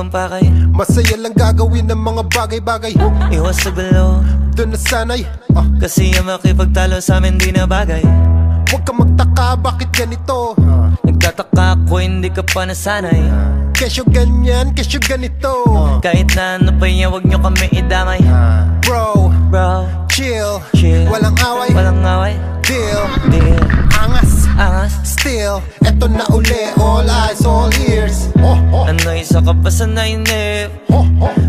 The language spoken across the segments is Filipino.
ibang pakay. Masaya lang gagawin ng mga bagay-bagay. Iwas sa gulo, doon na sanay. kasi ang makipagtalo sa amin di na bagay. Huwag ka magtaka bakit ganito. Nagtataka ako hindi ka pa nasanay. Kesyo ganyan, kesyo ganito. Kahit na ano pa yan, huwag nyo kami idamay. Bro, Bro, chill, chill, walang away, walang away. deal, Deal, angas, angas. still. Eto na uli, all eyes, all ears. Ano isa ka ba sa nainip?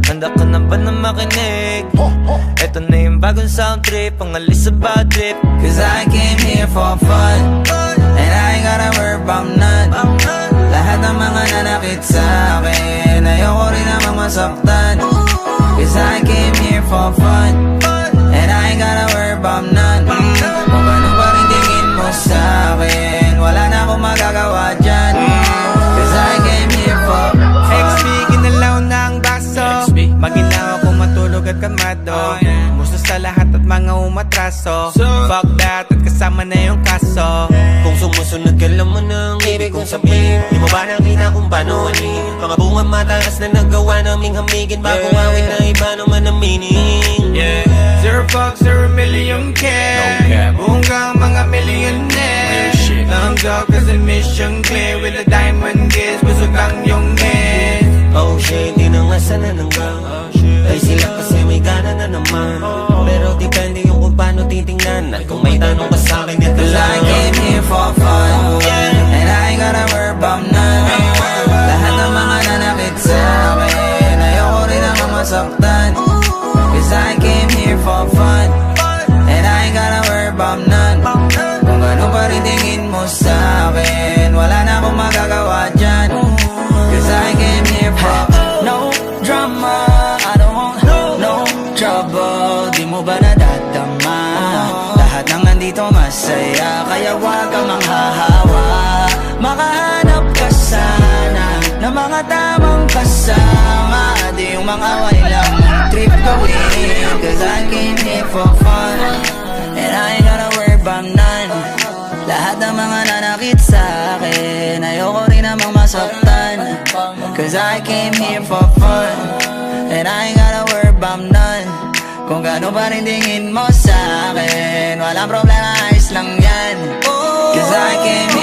Handa ka na ba na makinig? Eto na yung bagong sound trip, pangalis sa bad trip. Cause I came here for fun, and I ain't gotta worry about none. Lahat ng mga nanakit sa akin, ayoko rin namang masaktan. Cause I came here for fun, and I ain't gotta worry about none. Kung ano pa rin tingin mo sa akin, wala na akong magagawa dyan. Cause I came here for XP, ginalaw na ang baso. Maginaw ako matulog at kamado. Musto sa lahat at mga umatraso. Fuck that at kasama na yung kaso. Kung sumusunod ka lang mo ng ibig kong sabihin, di mo ba nakita kung paano anin? Mga bunga mataas na nagawa naming hamigin, bagong awit na iba naman ang meaning. Yeah, zero fuck, 0 million care. Buong kang mga millionaire. Langgaw kasi mission clear with the diamond gaze. Busog ang yung head. Oh shit, di na nga sana nanggang. Ay sila kasi may gana na naman. Pero depende yung kung paano titingnan. At kung may tanong ka sa'kin, ito Cause I lang. came here for fun, and I ain't gotta worry about none. Lahat ng mga nanakit sa akin, ayoko rin naman masaktan. Cause I came here for fun, and I ain't gotta worry about none. Kung ano pa rin tingin mo sa akin, wala na akong magagawa dyan. Cause I came here for no drama, I don't want no trouble. Di mo ba nadadama? Lahat ng nandito masaya, kaya wag kang manghahawa. Makahanap ka sana ng mga tamang kasama, di yung mga away lang trip gawin. Cause I came here for fun, and I ain't gonna worry about none. Lahat ng mga nanakit sa akin, ayoko rin namang masaktan. Cause I came here for fun, and I ain't gotta worry about none. Kung gaano pa rin tingin mo sa akin, walang problema, ayos lang yan. Cause I came here